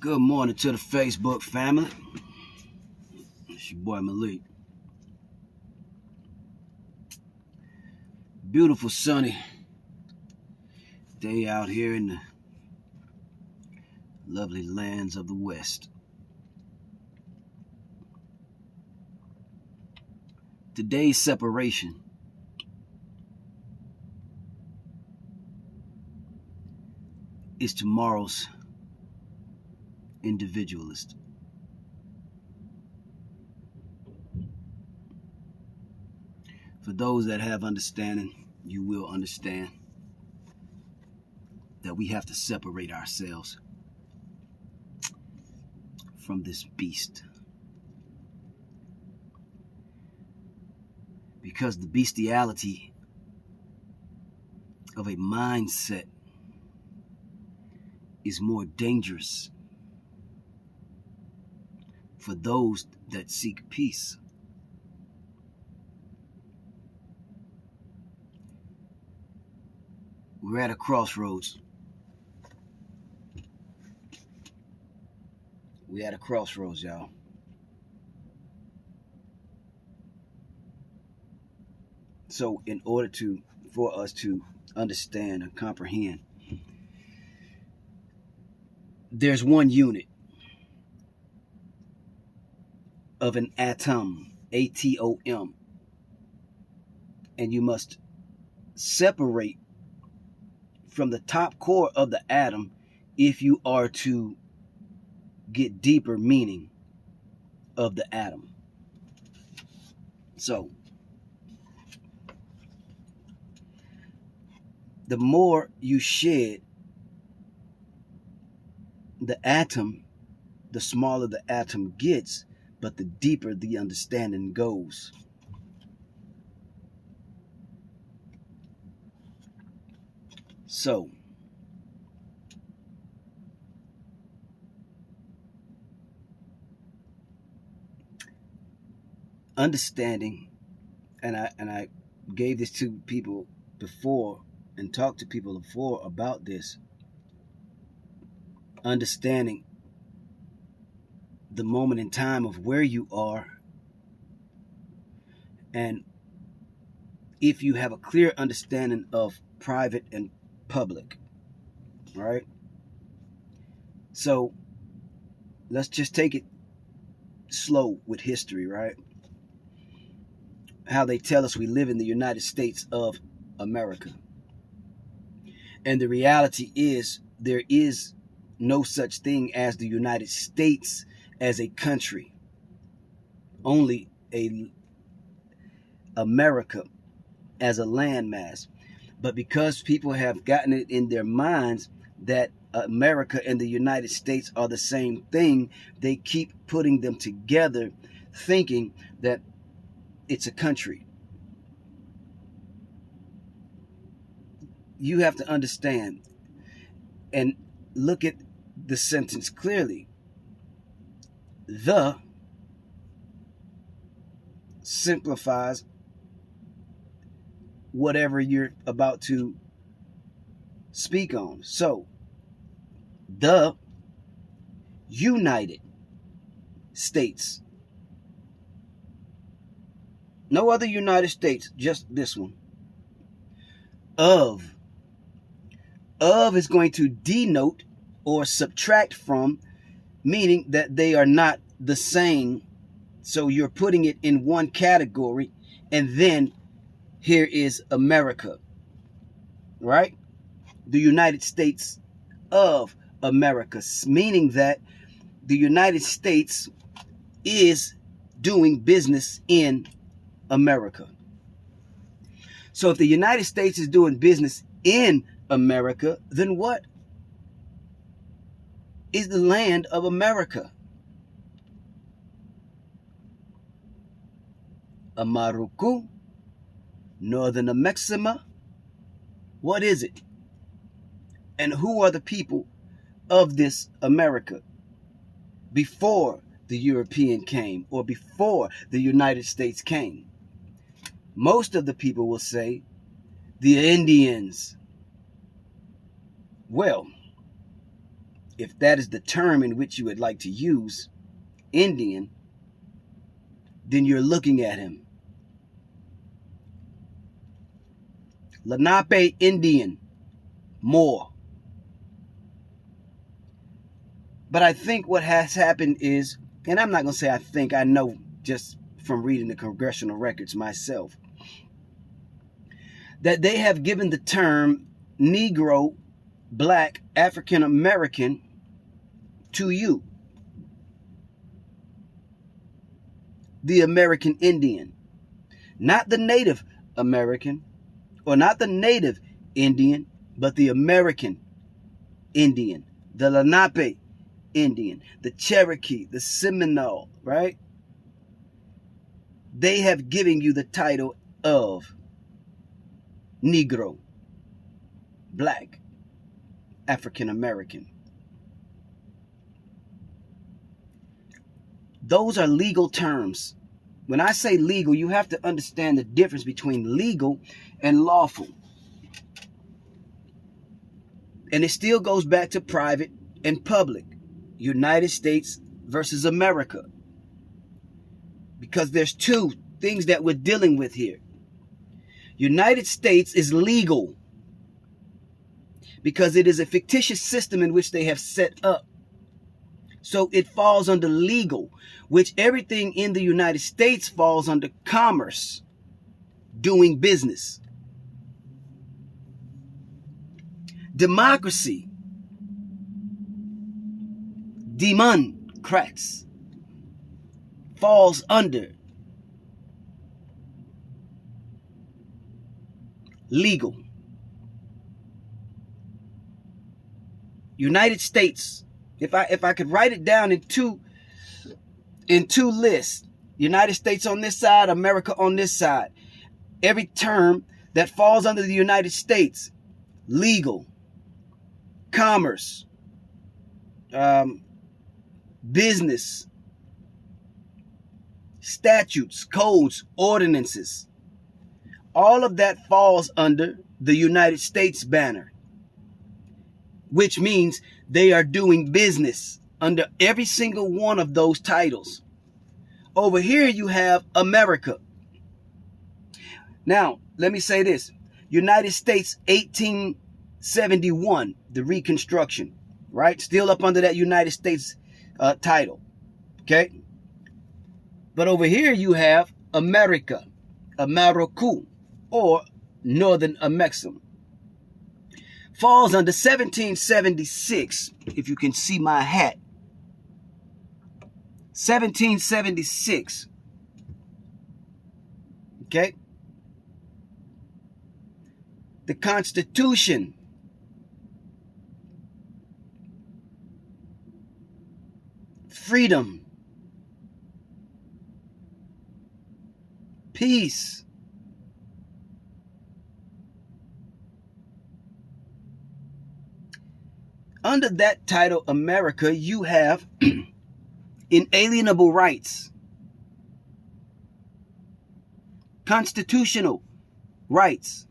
Good morning to the Facebook family. It's your boy Malik. Beautiful sunny day out here in the lovely lands of the West. Today's separation is tomorrow's individualist. For those that have understanding, you will understand that we have to separate ourselves from this beast. Because the bestiality of a mindset is more dangerous for those that seek peace. We're at a crossroads. We're at a crossroads, y'all. So in order for us to understand and comprehend, there's one unit of an atom, A-T-O-M, and you must separate from the top core of the atom if you are to get deeper meaning of the atom. So the more you shed the atom, the smaller the atom gets, but the deeper the understanding goes. So understanding, and I gave this to people before and talked to people before about this, understanding the moment in time of where you are, and if you have a clear understanding of private and public, right? So let's just take it slow with history, right? How they tell us we live in the United States of America. And the reality is there is no such thing as the United States as a country. Only America as a landmass. But because people have gotten it in their minds that America and the United States are the same thing, they keep putting them together thinking that it's a country. You have to understand and look at the sentence clearly. The simplifies whatever you're about to speak on. So, the United States. No other United States, just this one. Of is going to denote or subtract from, meaning that they are not the same. So you're putting it in one category, and then here is America, right? The United States of America, meaning that the United States is doing business in America. So if the United States is doing business in America, then what is the land of America? Amaruku, Northern Amexima. What is it? And who are the people of this America before the European came or before the United States came? Most of the people will say the Indians. Well, if that is the term in which you would like to use, Indian, then you're looking at him. Lenape Indian, more. But I think what has happened is, and I'm not going to say I think, I know just from reading the congressional records myself, that they have given the term Negro, Black, African American to you, the American Indian, not the Native American or not the Native Indian, but the American Indian, the Lenape Indian, the Cherokee, the Seminole, right? They have given you the title of Negro, Black, African American. Those are legal terms. When I say legal, you have to understand the difference between legal and lawful. And it still goes back to private and public. United States versus America. Because there's two things that we're dealing with here. United States is legal because it is a fictitious system in which they have set up. So it falls under legal, which everything in the United States falls under commerce, doing business. Democracy, democrats, falls under legal. United States, if I could write it down in two lists, United States on this side, America on this side, every term that falls under the United States, legal, commerce, business, statutes, codes, ordinances, all of that falls under the United States banner, which means they are doing business under every single one of those titles. Over here you have America. Now, let me say this. United States 1871, the Reconstruction, right? Still up under that United States title, okay? But over here you have America, Americu, or Northern Amexem. Falls under 1776, if you can see my hat. 1776. Okay? The Constitution. Freedom. Peace. Under that title, America, you have inalienable rights, constitutional rights,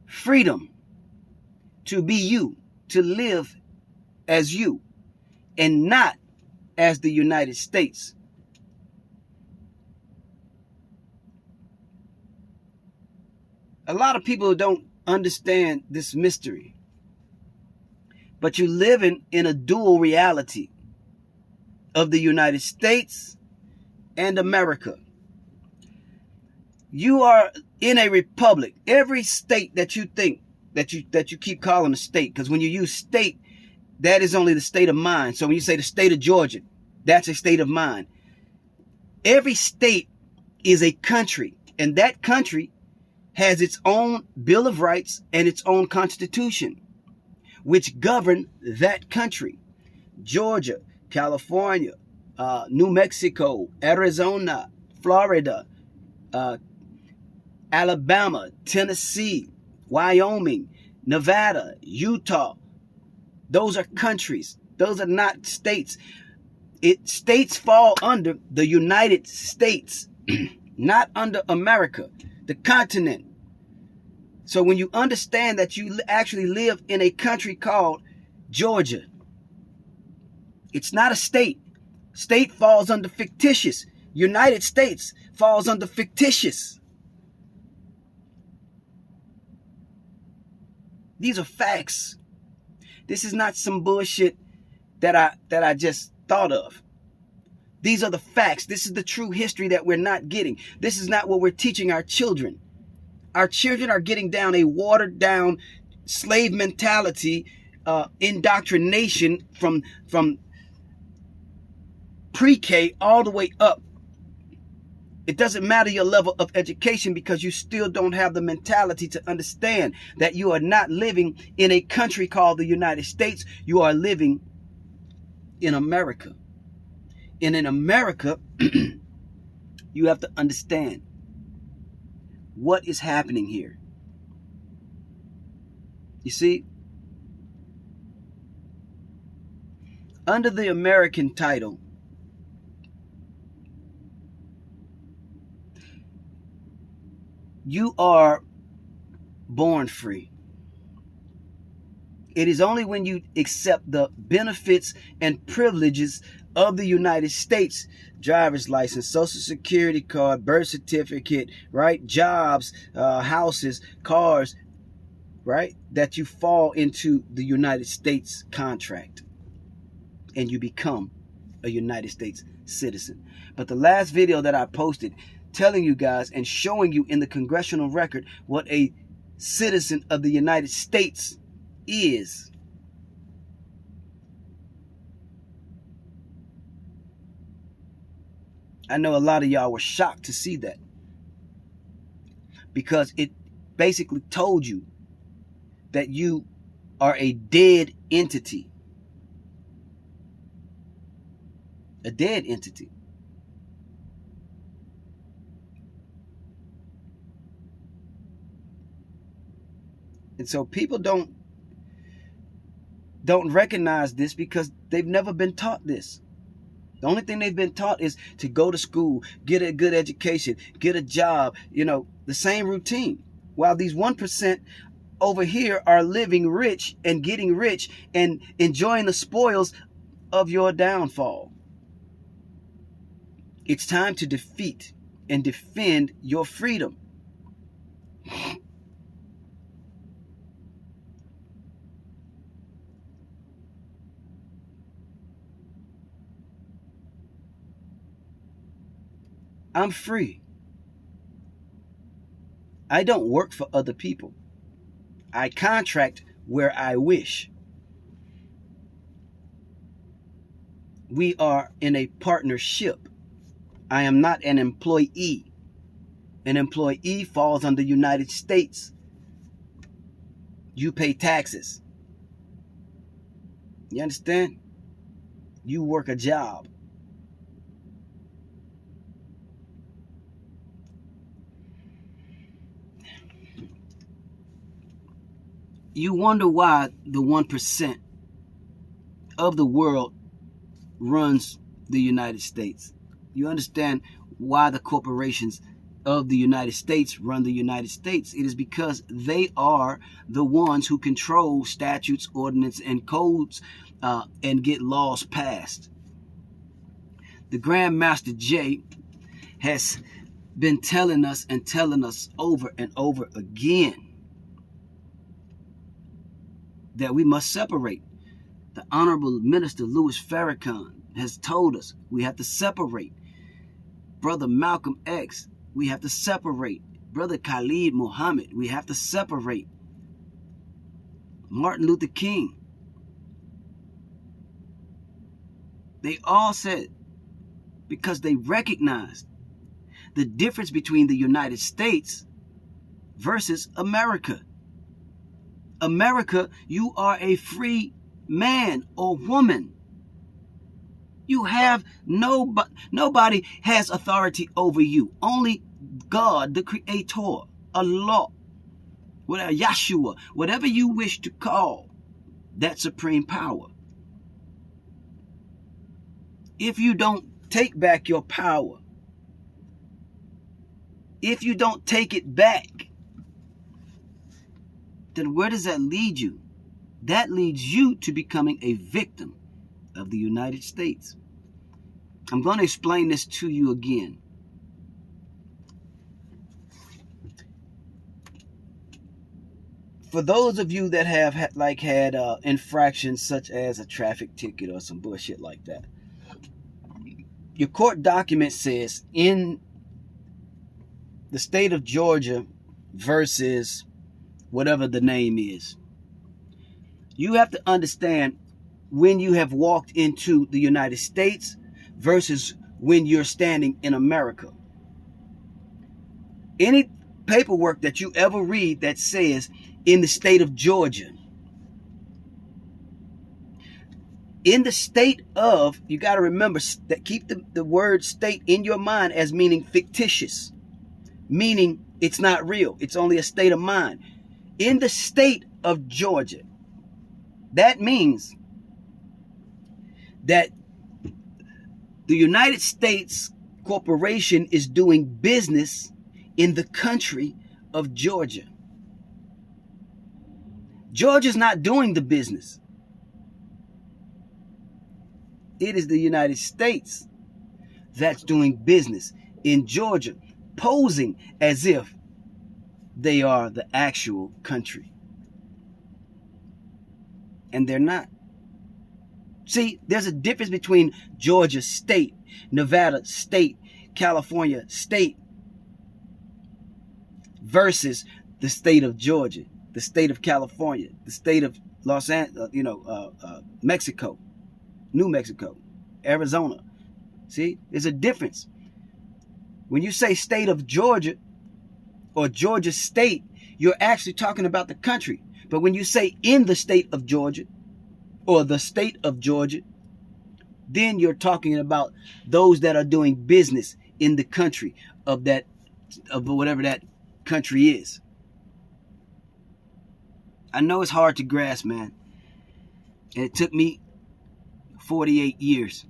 freedom to be you, to live as you, and not as the United States. A lot of people don't understand this mystery. But you're living in a dual reality of the United States and America. You are in a republic. Every state that you think that you keep calling a state, because when you use state, that is only the state of mind. So when you say the state of Georgia, that's a state of mind. Every state is a country, and that country has its own Bill of Rights and its own constitution, which govern that country. Georgia, California, New Mexico, Arizona, Florida, Alabama, Tennessee, Wyoming, Nevada, Utah. Those are countries. Those are not states. States fall under the United States, not under America, the continent. So when you understand that you actually live in a country called Georgia. It's not a state. State falls under fictitious. United States falls under fictitious. These are facts. This is not some bullshit that I just thought of. These are the facts. This is the true history that we're not getting. This is not what we're teaching our children. Our children are getting down a watered down slave mentality, indoctrination from pre-K all the way up. It doesn't matter your level of education because you still don't have the mentality to understand that you are not living in a country called the United States. You are living in America. And in America, you have to understand what is happening here. You see, under the American title, you are born free. It is only when you accept the benefits and privileges of the United States, driver's license, social security card, birth certificate, right? Jobs, houses, cars, right? That you fall into the United States contract and you become a United States citizen. But the last video that I posted telling you guys and showing you in the congressional record what a citizen of the United States is. I know a lot of y'all were shocked to see that because it basically told you that you are a dead entity. A dead entity. And so people don't recognize this because they've never been taught this. The only thing they've been taught is to go to school, get a good education, get a job, the same routine. While these 1% over here are living rich and getting rich and enjoying the spoils of your downfall. It's time to defeat and defend your freedom. I'm free. I don't work for other people. I contract where I wish. We are in a partnership. I am not an employee. An employee falls under the United States. You pay taxes. You understand? You work a job. You wonder why the 1% of the world runs the United States. You understand why the corporations of the United States run the United States. It is because they are the ones who control statutes, ordinance, and codes and get laws passed. The Grand Master Jay has been telling us over and over again that we must separate. The Honorable Minister Louis Farrakhan has told us we have to separate. Brother Malcolm X, we have to separate. Brother Khalid Muhammad, we have to separate. Martin Luther King. They all said, because they recognized the difference between the United States versus America. America, you are a free man or woman. You have nobody has authority over you. Only God, the Creator, Allah, whatever, Yeshua, whatever you wish to call that supreme power. If you don't take back your power, if you don't take it back, then where does that lead you? that leads you to becoming a victim of the United States. I'm going to explain this to you again. For those of you that have had infractions such as a traffic ticket or some bullshit like that, your court document says in the state of Georgia versus whatever the name is, you have to understand when you have walked into the United States versus when you're standing in America. Any paperwork that you ever read that says in the state of Georgia, in the state of, you got to remember that, keep the word state in your mind as meaning fictitious, meaning it's not real. It's only a state of mind. In the state of Georgia, that means that the United States Corporation is doing business in the country of Georgia. Georgia's not doing the business. It is the United States that's doing business in Georgia, posing as if they are the actual country. And they're not. See, there's a difference between Georgia state, Nevada state, California state versus the state of Georgia, the state of California, the state of Los Angeles, Mexico, New Mexico, Arizona. See, there's a difference. When you say state of Georgia or Georgia state, you're actually talking about the country. But when you say in the state of Georgia or the state of Georgia, then you're talking about those that are doing business in the country of whatever that country is. I know it's hard to grasp, man. And it took me 48 years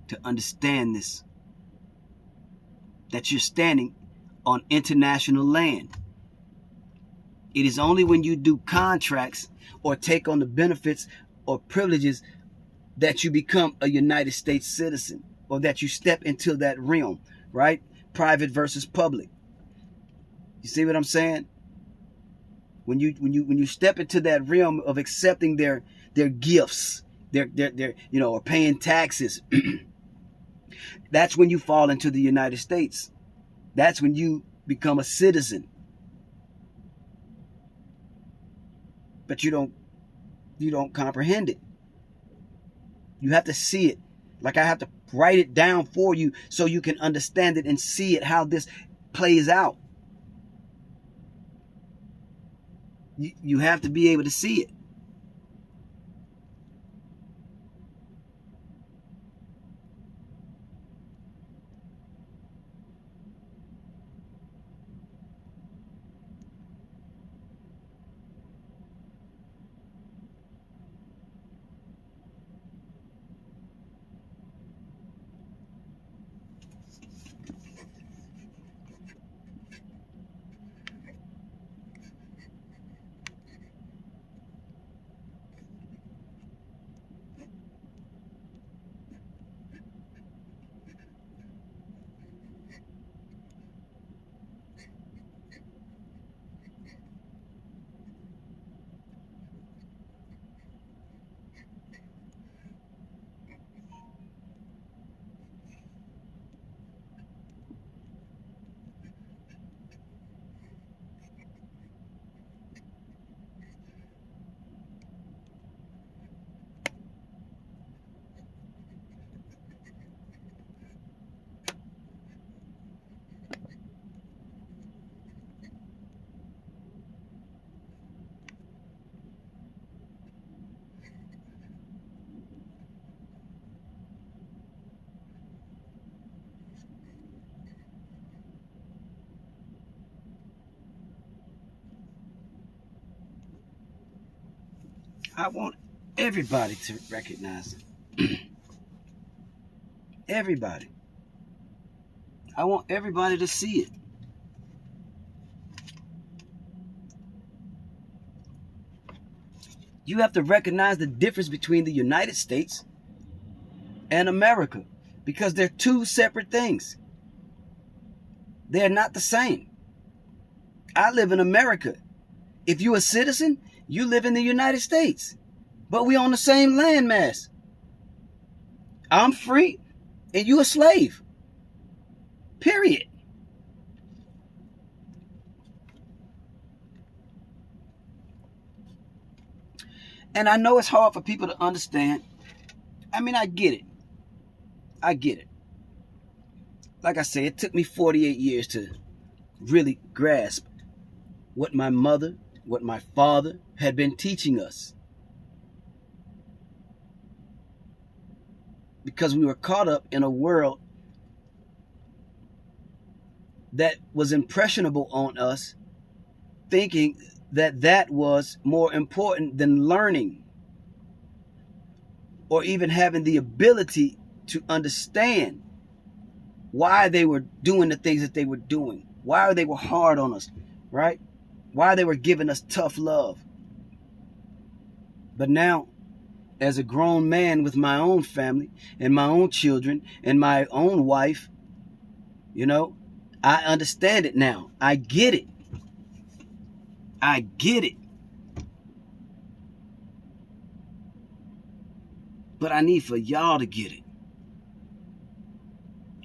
to understand this. That you're standing on international land. It is only when you do contracts or take on the benefits or privileges that you become a United States citizen, or that you step into that realm, right? Private versus public. You see what I'm saying? When you step into that realm of accepting their gifts, their or paying taxes, that's when you fall into the United States. That's when you become a citizen. But you don't comprehend it. You have to see it. Like I have to write it down for you so you can understand it and see it, how this plays out. You have to be able to see it. I want everybody to recognize it. Everybody. I want everybody to see it. You have to recognize the difference between the United States and America, because they're two separate things. They're not the same. I live in America. If you're a citizen, you live in the United States. But we on the same landmass. I'm free and you a slave. Period. And I know it's hard for people to understand. I mean, I get it. I get it. Like I say, it took me 48 years to really grasp what my mother, what my father had been teaching us. Because we were caught up in a world that was impressionable on us, thinking that that was more important than learning or even having the ability to understand why they were doing the things that they were doing, why they were hard on us, right? Why they were giving us tough love. But now, as a grown man with my own family and my own children and my own wife, you know, I understand it now. I get it. I get it. But I need for y'all to get it.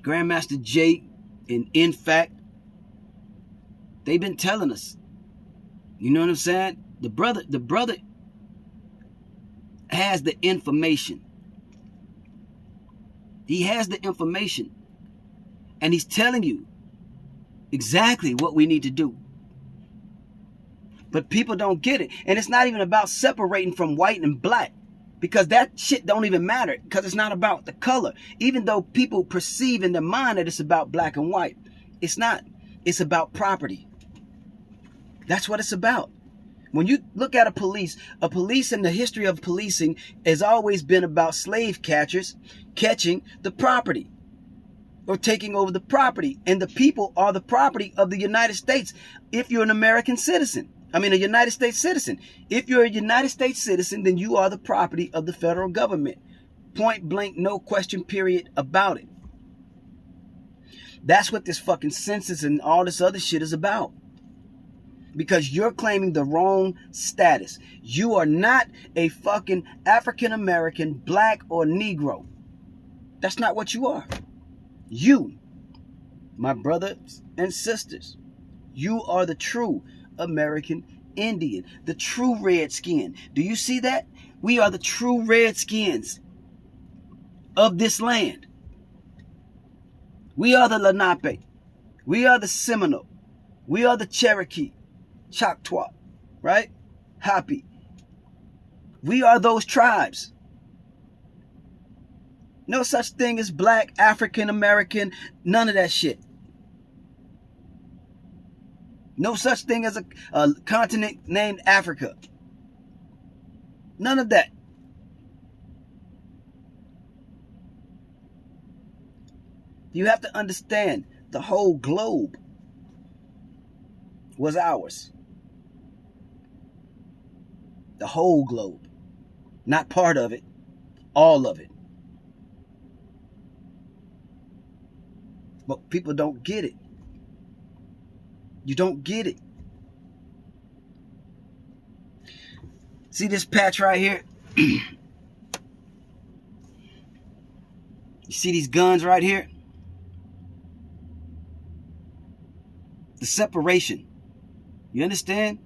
Grandmaster Jay and In Fact, they've been telling us. You know what I'm saying? The brother has the information. He has the information. And he's telling you exactly what we need to do. But people don't get it. And it's not even about separating from white and black, because that shit don't even matter, because it's not about the color. Even though people perceive in their mind that it's about black and white, it's not. It's about property. That's what it's about. When you look at a police in the history of policing has always been about slave catchers catching the property or taking over the property. And the people are the property of the United States if you're an American citizen. I mean, a United States citizen. If you're a United States citizen, then you are the property of the federal government. Point blank, no question, period about it. That's what this fucking census and all this other shit is about. Because you're claiming the wrong status. You are not a fucking African American, black, or Negro. That's not what you are. You, my brothers and sisters, you are the true American Indian, the true redskin. Do you see that? We are the true redskins of this land. We are the Lenape. We are the Seminole. We are the Cherokee, Choctaw, right? Hopi. We are those tribes. No such thing as black, African American, none of that shit. No such thing as a continent named Africa. None of that. You have to understand, the whole globe was ours. The whole globe. Not part of it, all of it. But people don't get it. You don't get it. See this patch right here? You see these guns right here? The separation. You understand?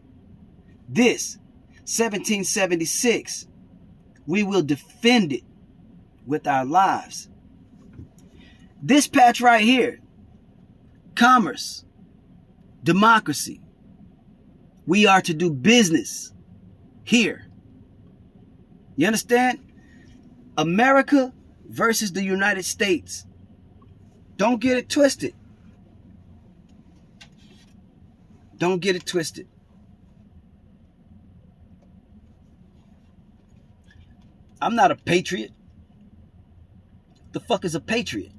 This, 1776, we will defend it with our lives. This patch right here, commerce, democracy. We are to do business here. You understand? America versus the United States. Don't get it twisted. Don't get it twisted. I'm not a patriot. The fuck is a patriot?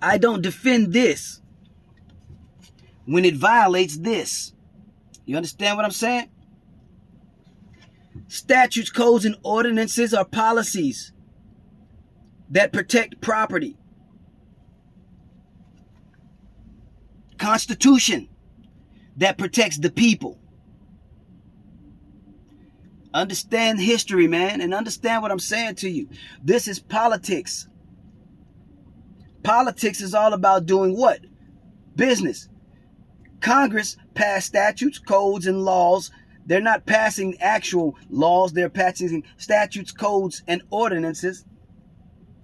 I don't defend this when it violates this. You understand what I'm saying? Statutes, codes, and ordinances are policies that protect property. Constitution that protects the people. Understand history, man, and understand what I'm saying to you. This is politics. Politics is all about doing what? Business. Congress passed statutes, codes, and laws. They're not passing actual laws. They're passing statutes, codes, and ordinances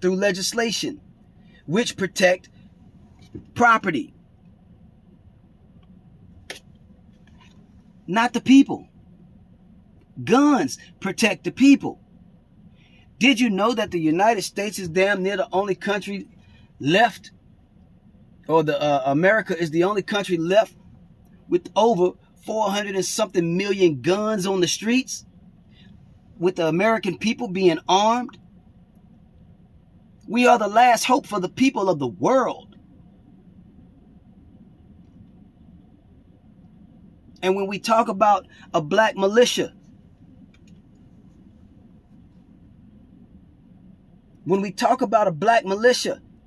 through legislation, which protect property. Not the people. Guns protect the people. Did you know that the United States is damn near the only country left, or America is the only country left with over 400 and something million guns on the streets, with the American people being armed? We are the last hope for the people of the world. And when we talk about a black militia,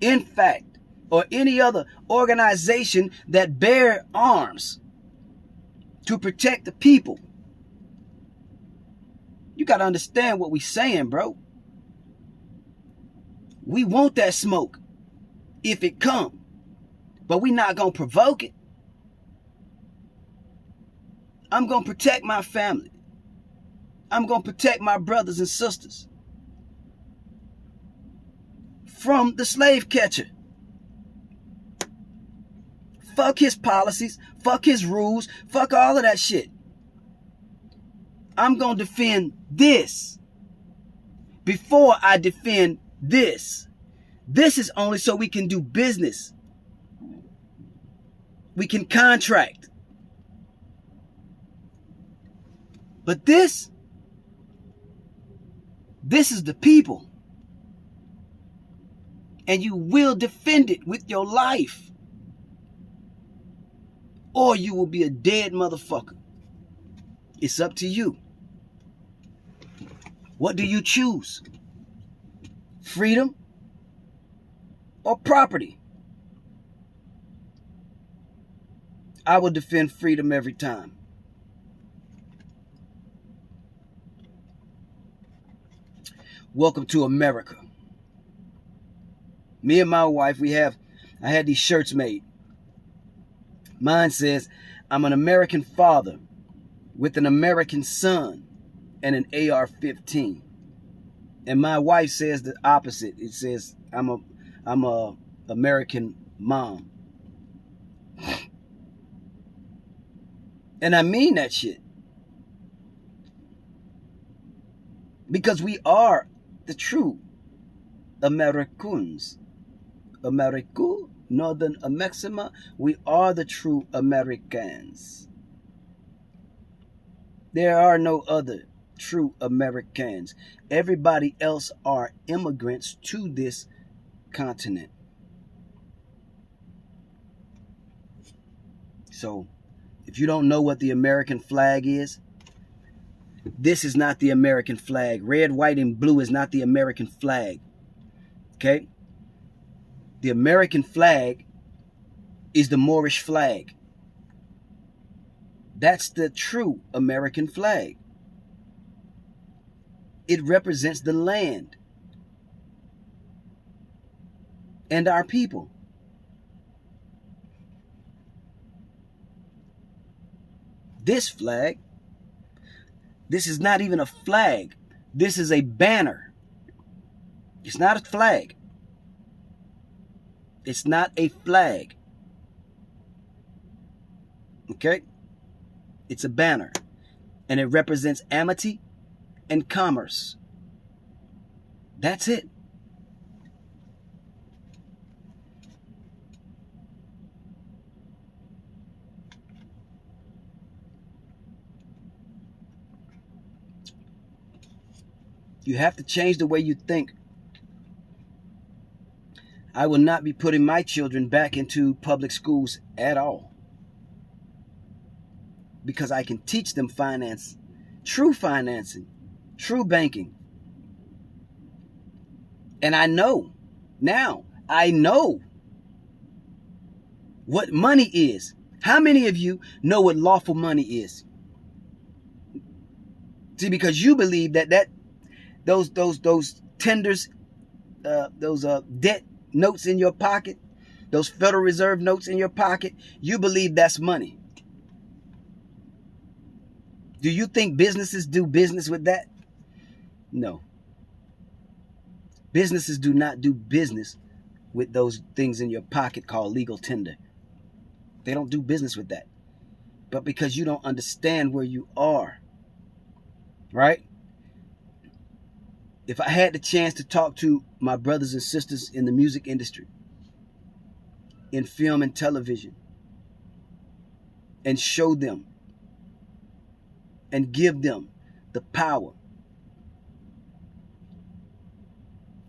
in fact, or any other organization that bear arms to protect the people, you got to understand what we saying, bro. We want that smoke if it come, but we not going to provoke it. I'm going to protect my family. I'm going to protect my brothers and sisters from the slave catcher. Fuck his policies. Fuck his rules. Fuck all of that shit. I'm going to defend this before I defend this. This is only so we can do business. We can contract. But this is the people. And you will defend it with your life, or you will be a dead motherfucker. It's up to you. What do you choose? Freedom or property? I will defend freedom every time. Welcome to America. Me and my wife, I had these shirts made. Mine says, I'm an American father with an American son and an AR-15. And my wife says the opposite. It says, I'm a American mom. And I mean that shit. Because we are the true Americans. America, Northern Maxima, we are the true Americans. There are no other true Americans. Everybody else are immigrants to this continent. So, if you don't know what the American flag is, this is not the American flag. Red, white, and blue is not the American flag. Okay? The American flag is the Moorish flag. That's the true American flag. It represents the land and our people. This flag, this is not even a flag. This is a banner. It's not a flag. It's not a flag. Okay? It's a banner. And it represents amity and commerce. That's it. You have to change the way you think. I will not be putting my children back into public schools at all. because I can teach them finance, true financing, true banking. And I know what money is. How many of you know what lawful money is? See, because you believe that those tenders, those debt notes in your pocket, those Federal Reserve notes in your pocket, you believe that's money. Do you think businesses do business with that? No. Businesses do not do business with those things in your pocket called legal tender. They don't do business with that. But because you don't understand where you are, right? If I had the chance to talk to my brothers and sisters in the music industry, in film and television, and show them and give them the power,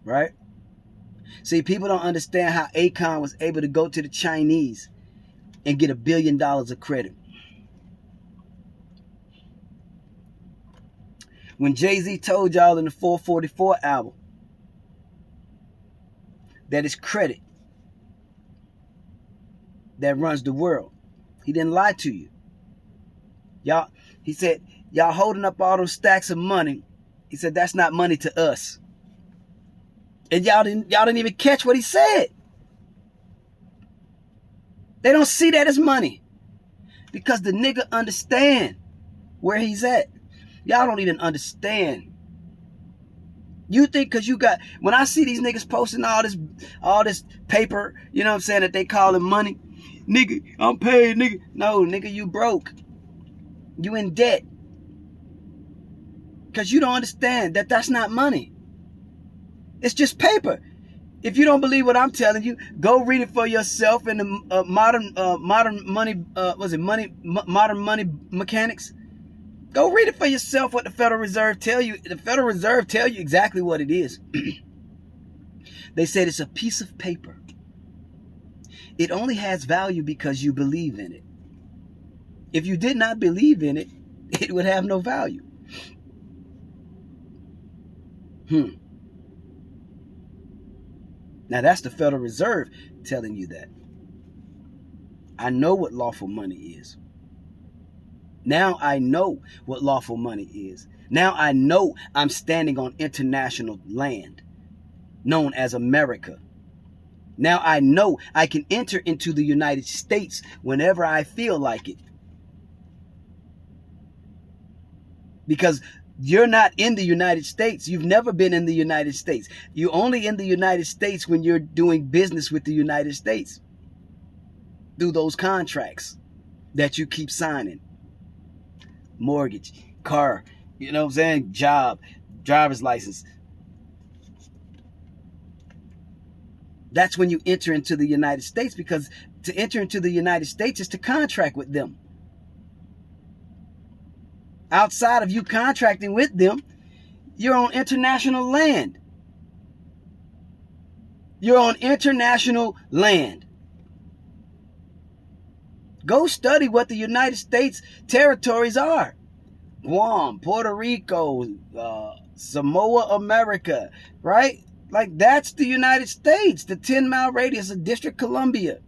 right? See, people don't understand how Akon was able to go to the Chinese and get $1 billion of credit. When Jay-Z told y'all in the 444 album that it's credit that runs the world, he didn't lie to you. He said, y'all holding up all those stacks of money. He said, that's not money to us. And y'all didn't even catch what he said. They don't see that as money because the nigga understand where he's at. Y'all don't even understand. You think because you got, when I see these niggas posting all this paper, you know what I'm saying, that they call it money. Nigga, I'm paid, nigga. No, nigga, you broke. You in debt. Because you don't understand that that's not money. It's just paper. If you don't believe what I'm telling you, go read it for yourself in the modern money mechanics. Go read it for yourself what the Federal Reserve tell you. The Federal Reserve tell you exactly what it is. They said it's a piece of paper. It only has value because you believe in it. If you did not believe in it, it would have no value. Now that's the Federal Reserve telling you that. I know what lawful money is. Now I know what lawful money is. Now I know I'm standing on international land known as America. Now I know I can enter into the United States whenever I feel like it. Because you're not in the United States. You've never been in the United States. You're only in the United States when you're doing business with the United States. Through those contracts that you keep signing. Mortgage, car, you know what I'm saying? Job, driver's license. That's when you enter into the United States, because to enter into the United States is to contract with them. Outside of you contracting with them, you're on international land. You're on international land. Go study what the United States territories are. Guam, Puerto Rico, Samoa, America, right? Like that's the United States. The 10-mile radius of District Columbia.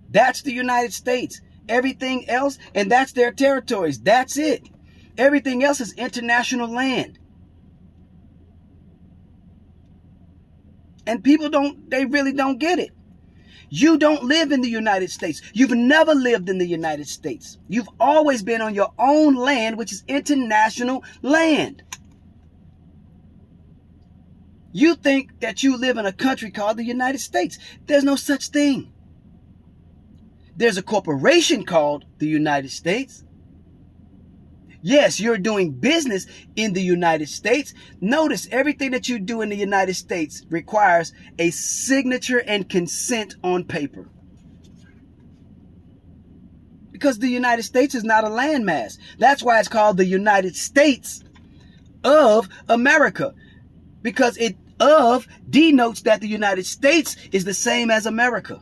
That's the United States. Everything else, and that's their territories. That's it. Everything else is international land. And people they really don't get it. You don't live in the United States. You've never lived in the United States. You've always been on your own land, which is international land. You think that you live in a country called the United States. There's no such thing. There's a corporation called the United States. Yes, you're doing business in the United States. Notice everything that you do in the United States requires a signature and consent on paper. Because the United States is not a landmass. That's why it's called the United States of America. Because it of denotes that the United States is the same as America.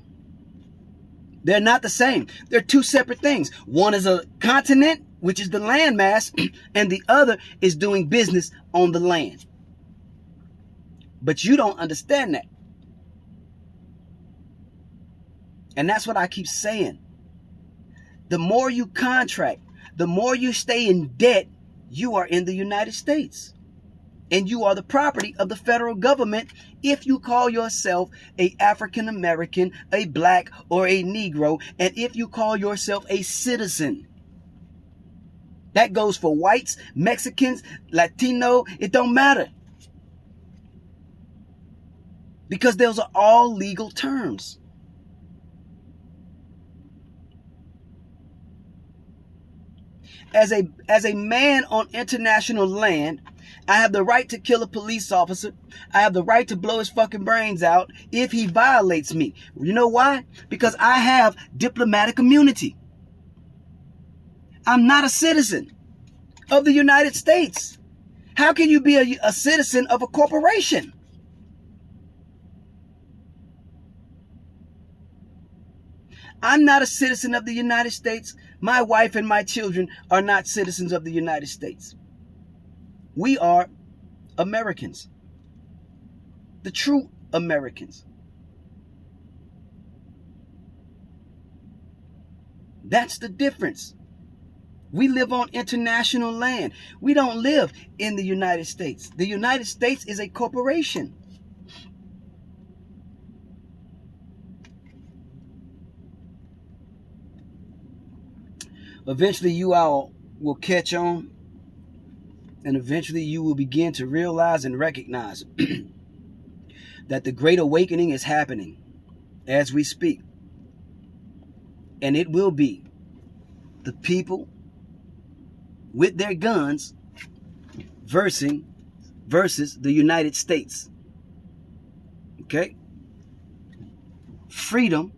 They're not the same. They're two separate things. One is a continent which is the landmass, and the other is doing business on the land. But you don't understand that. And that's what I keep saying. The more you contract, the more you stay in debt, you are in the United States. And you are the property of the federal government if you call yourself a African American, a black, or a Negro, and if you call yourself a citizen. That goes for whites, Mexicans, Latino, it don't matter. Because those are all legal terms. As a man on international land, I have the right to kill a police officer. I have the right to blow his fucking brains out if he violates me. You know why? Because I have diplomatic immunity. I'm not a citizen of the United States. How can you be a citizen of a corporation? I'm not a citizen of the United States. My wife and my children are not citizens of the United States. We are Americans. The true Americans. That's the difference. We live on international land. We don't live in the United States. The United States is a corporation. Eventually you all will catch on, and eventually you will begin to realize and recognize that the Great Awakening is happening as we speak. And it will be the people with their guns versus the United States. Okay? Freedom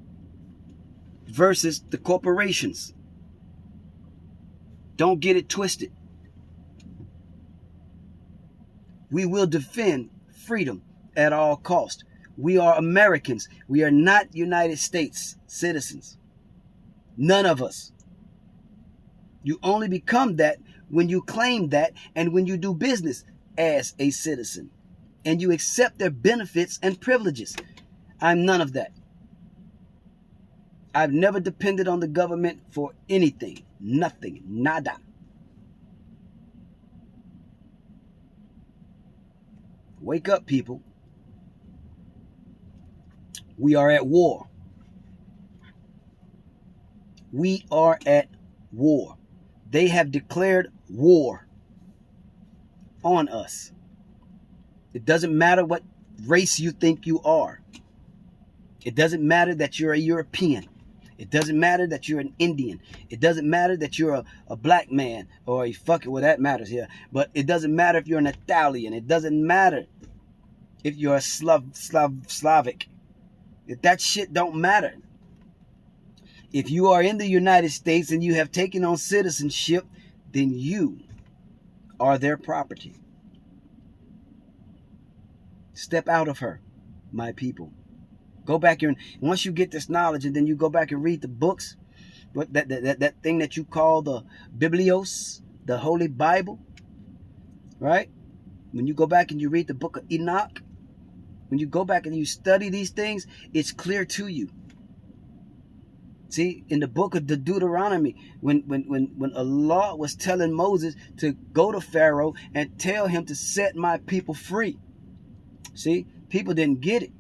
versus the corporations. Don't get it twisted. We will defend freedom at all costs. We are Americans. We are not United States citizens. None of us. You only become that when you claim that and when you do business as a citizen and you accept their benefits and privileges. I'm none of that. I've never depended on the government for anything. Nothing. Nada. Wake up, people. We are at war. We are at war. They have declared war on us. It doesn't matter what race you think you are. It doesn't matter that you're a European. It doesn't matter that you're an Indian. It doesn't matter that you're a black man or a fucking, well, that matters here. But it doesn't matter if you're an Italian. It doesn't matter if you're a Slavic. If that shit don't matter. If you are in the United States and you have taken on citizenship, then you are their property. Step out of her, my people. Go back here, and once you get this knowledge, and then you go back and read the books, what that thing that you call the Biblios, the Holy Bible, right? When you go back and you read the book of Enoch, when you go back and you study these things, it's clear to you. See, in the book of the Deuteronomy, when Allah was telling Moses to go to Pharaoh and tell him to set my people free. See, people didn't get it.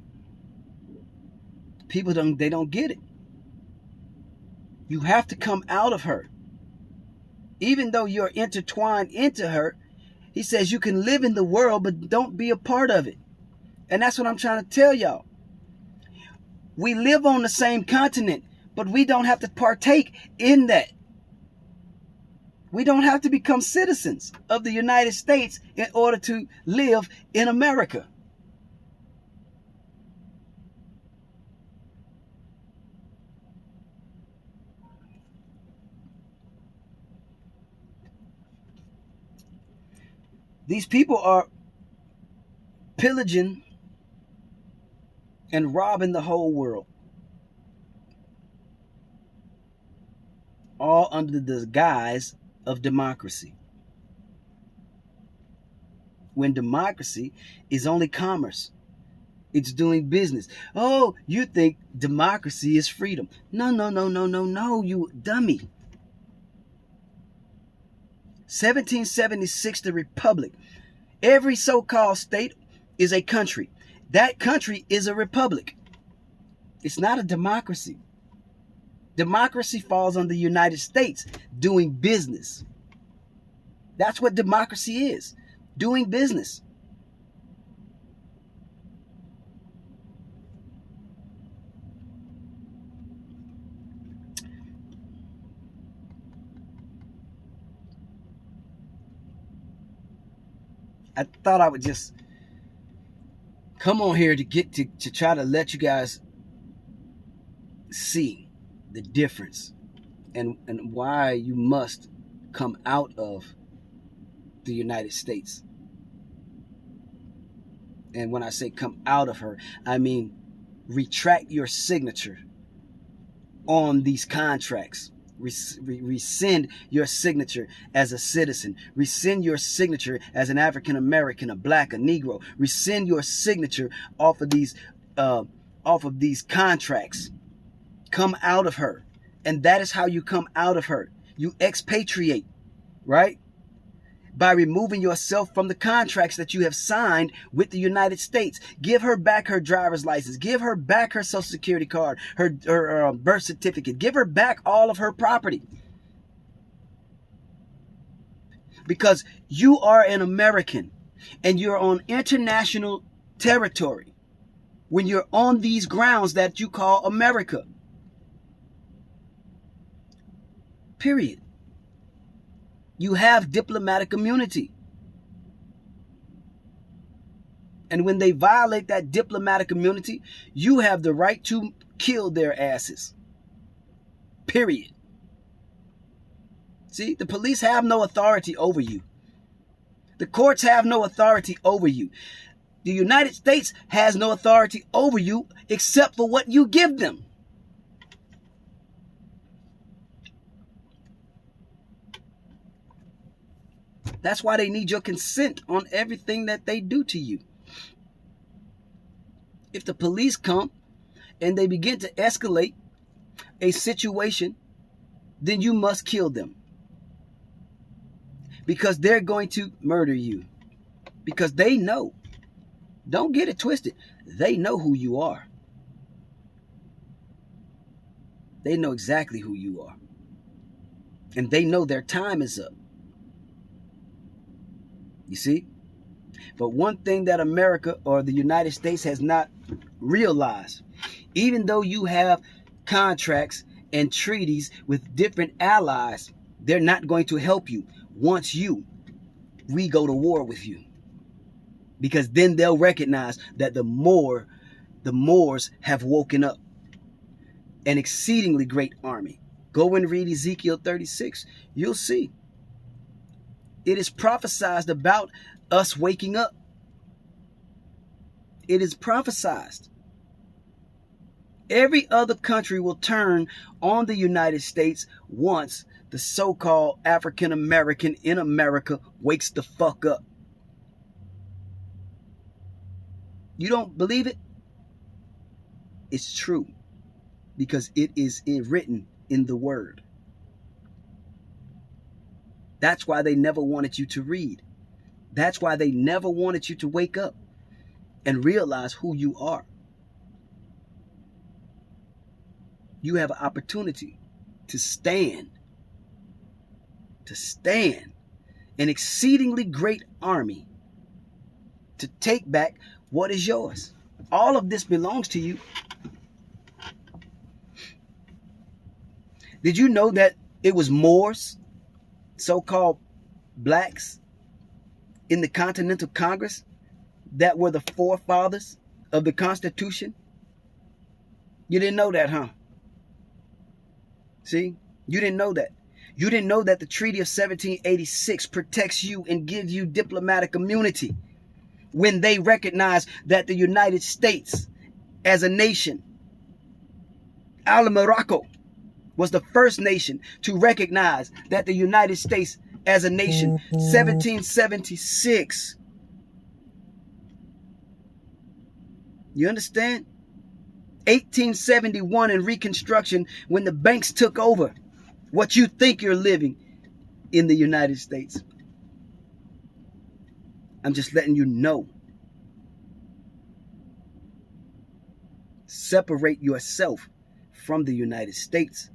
People don't get it. You have to come out of her. Even though you're intertwined into her, he says you can live in the world, but don't be a part of it. And that's what I'm trying to tell y'all. We live on the same continent, but we don't have to partake in that. We don't have to become citizens of the United States in order to live in America. These people are pillaging and robbing the whole world. All under the guise of democracy. When democracy is only commerce. It's doing business. Oh, you think democracy is freedom. No, no, no, no, no, no, you dummy. 1776, the Republic. Every so-called state is a country. That country is a republic. It's not a democracy. Democracy falls on the United States, doing business. That's what democracy is, doing business. I thought I would just come on here to get to try to let you guys see the difference and why you must come out of the United States. And when I say come out of her, I mean retract your signature on these contracts. Rescind your signature as a citizen. Rescind your signature as an African American, a black, a Negro. Rescind your signature off of these contracts. Come out of her. And that is how you come out of her. You expatriate, right? By removing yourself from the contracts that you have signed with the United States. Give her back her driver's license. Give her back her social security card, her birth certificate. Give her back all of her property. Because you are an American and you're on international territory when you're on these grounds that you call America. Period. You have diplomatic immunity. And when they violate that diplomatic immunity, you have the right to kill their asses. Period. See, the police have no authority over you. The courts have no authority over you. The United States has no authority over you except for what you give them. That's why they need your consent on everything that they do to you. If the police come and they begin to escalate a situation, then you must kill them. Because they're going to murder you. Because they know. Don't get it twisted. They know who you are. They know exactly who you are. And they know their time is up. You see? But one thing that America or the United States has not realized, even though you have contracts and treaties with different allies, they're not going to help you once we go to war with you. Because then they'll recognize that the Moors have woken up. An exceedingly great army. Go and read Ezekiel 36. You'll see. It is prophesied about us waking up. It is prophesied. Every other country will turn on the United States once the so-called African American in America wakes the fuck up. You don't believe it? It's true. Because it is written in the Word. That's why they never wanted you to read. That's why they never wanted you to wake up and realize who you are. You have an opportunity to stand an exceedingly great army to take back what is yours. All of this belongs to you. Did you know that it was Moors, so-called blacks in the Continental Congress, that were the forefathers of the Constitution? You didn't know that, huh? See? You didn't know that. You didn't know that the Treaty of 1786 protects you and gives you diplomatic immunity when they recognize that the United States as a nation, Al Morocco, was the first nation to recognize that the United States as a nation, 1776. You understand? 1871 in Reconstruction, when the banks took over what you think you're living in the United States. I'm just letting you know. Separate yourself from the United States.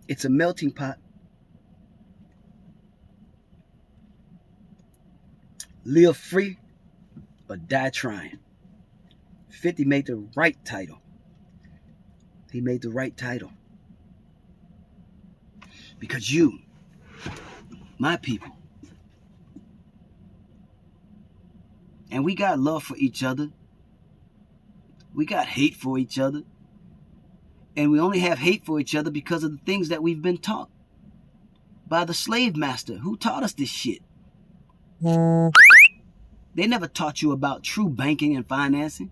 It's a melting pot. Live free or die trying. 50 made the right title. He made the right title. Because you, my people, and we got love for each other. We got hate for each other. And we only have hate for each other because of the things that we've been taught by the slave master who taught us this shit. They never taught you about true banking and financing.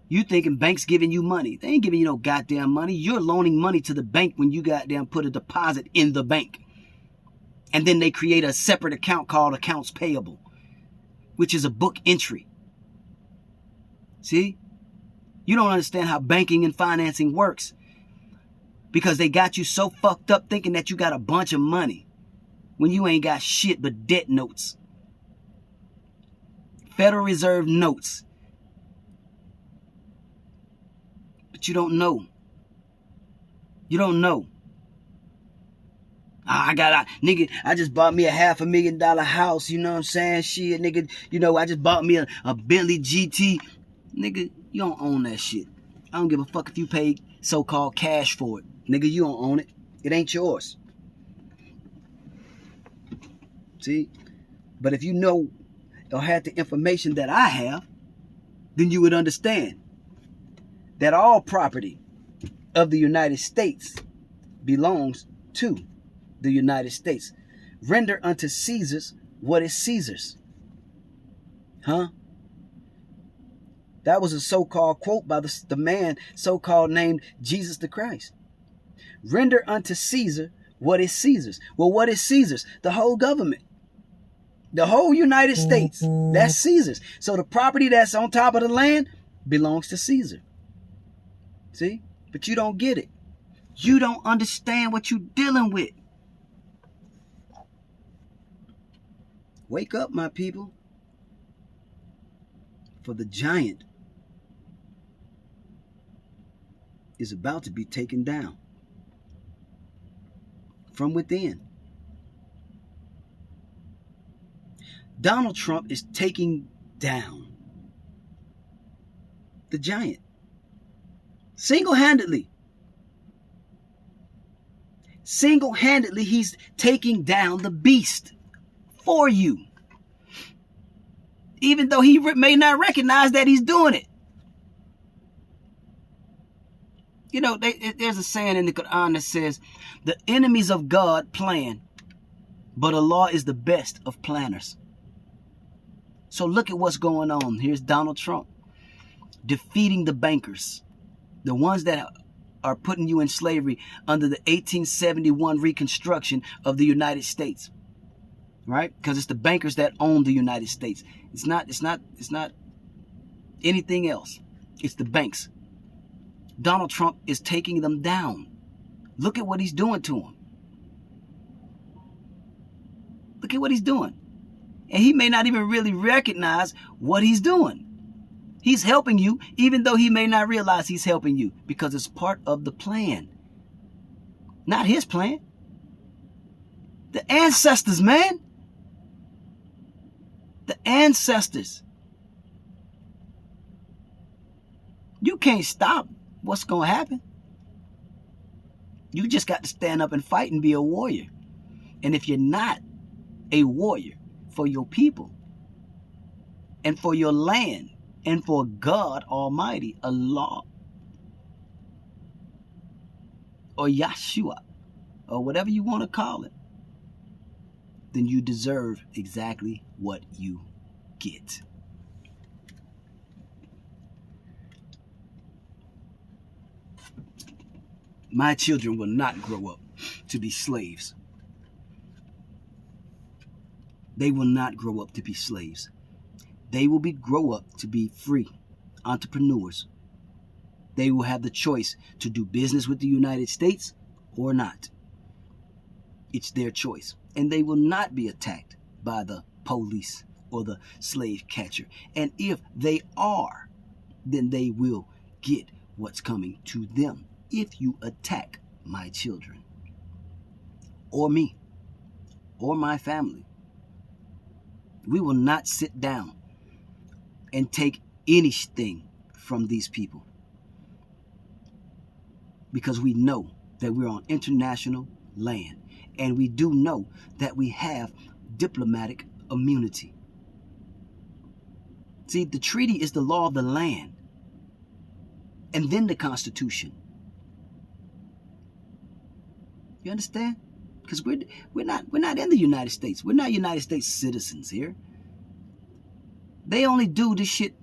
You thinking banks giving you money. They ain't giving you no goddamn money. You're loaning money to the bank when you goddamn put a deposit in the bank. And then they create a separate account called accounts payable, which is a book entry. See? You don't understand how banking and financing works because they got you so fucked up thinking that you got a bunch of money when you ain't got shit but debt notes. Federal Reserve notes. But you don't know. You don't know. Nigga, I just bought me a $500,000 house, you know what I'm saying? Shit, nigga, I just bought me a Bentley GT. Nigga, you don't own that shit. I don't give a fuck if you paid so-called cash for it. Nigga, you don't own it. It ain't yours. See? But if you know or had the information that I have, then you would understand that all property of the United States belongs to the United States. Render unto Caesar's what is Caesar's. Huh? That was a so-called quote by the man so-called named Jesus the Christ. Render unto Caesar what is Caesar's. Well, what is Caesar's? The whole government. The whole United States. That's Caesar's. So the property that's on top of the land belongs to Caesar. See? But you don't get it. You don't understand what you're dealing with. Wake up, my people. For the giant is about to be taken down from within. Donald Trump is taking down the giant single-handedly. Single-handedly, he's taking down the beast for you. Even though he may not recognize that he's doing it. There's a saying in the Quran that says, the enemies of God plan, but Allah is the best of planners. So look at what's going on. Here's Donald Trump defeating the bankers, the ones that are putting you in slavery under the 1871 Reconstruction of the United States. Right? Because it's the bankers that own the United States. It's not anything else. It's the banks. Donald Trump is taking them down. Look at what he's doing to them. Look at what he's doing. And he may not even really recognize what he's doing. He's helping you, even though he may not realize he's helping you, because it's part of the plan. Not his plan. The ancestors, man. The ancestors. You can't stop what's going to happen. You just got to stand up and fight and be a warrior. And if you're not a warrior for your people and for your land and for God Almighty, Allah, or Yeshua, or whatever you want to call it, then you deserve exactly what you get. My children will not grow up to be slaves. They will not grow up to be slaves. They will grow up to be free entrepreneurs. They will have the choice to do business with the United States or not. It's their choice. And they will not be attacked by the police or the slave catcher. And if they are, then they will get what's coming to them if you attack my children or me or my family. We will not sit down and take anything from these people because we know that we're on international land, and we do know that we have diplomatic immunity. See, the treaty is the law of the land, and then the Constitution. You understand? Because we're not in the United States. We're not United States citizens here. They only do the shit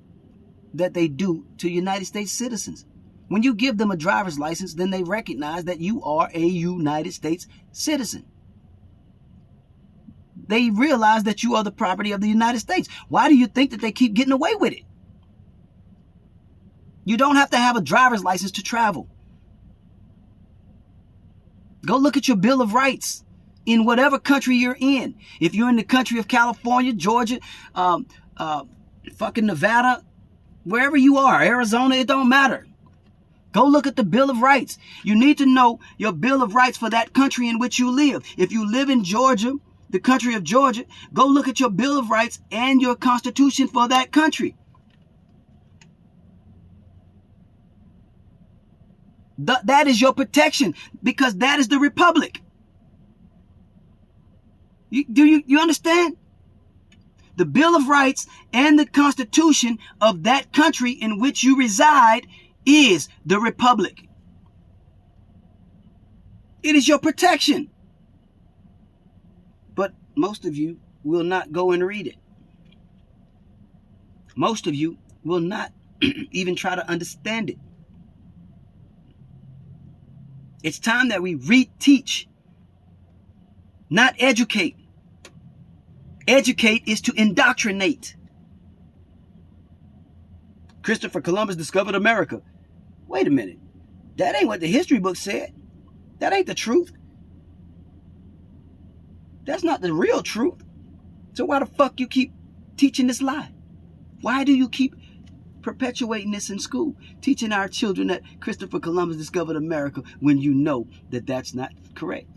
that they do to United States citizens. When you give them a driver's license, then they recognize that you are a United States citizen. They realize that you are the property of the United States. Why do you think that they keep getting away with it? You don't have to have a driver's license to travel. Go look at your Bill of Rights in whatever country you're in. If you're in the country of California, Georgia, fucking Nevada, wherever you are, Arizona, it don't matter. Go look at the Bill of Rights. You need to know your Bill of Rights for that country in which you live. If you live in Georgia, the country of Georgia, go look at your Bill of Rights and your Constitution for that country. That is your protection, because that is the republic. You understand? The Bill of Rights and the Constitution of that country in which you reside is the republic. It is your protection. But most of you will not go and read it. Most of you will not even try to understand it. It's time that we reteach, not educate. Educate is to indoctrinate. Christopher Columbus discovered America. Wait a minute. That ain't what the history book said. That ain't the truth. That's not the real truth. So why the fuck you keep teaching this lie? Why do you keep perpetuating this in school, teaching our children that Christopher Columbus discovered America when you know that that's not correct?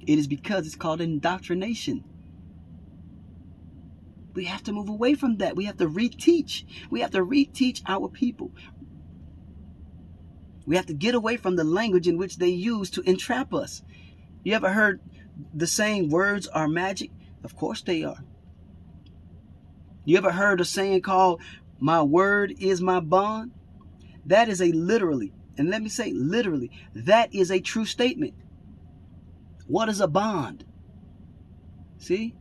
It is because it's called indoctrination. We have to move away from that. We have to reteach. We have to reteach our people. We have to get away from the language in which they use to entrap us. You ever heard the saying, words are magic? Of course they are. You ever heard a saying called, my word is my bond? That is a literally, and let me say literally, that is a true statement. What is a bond? See?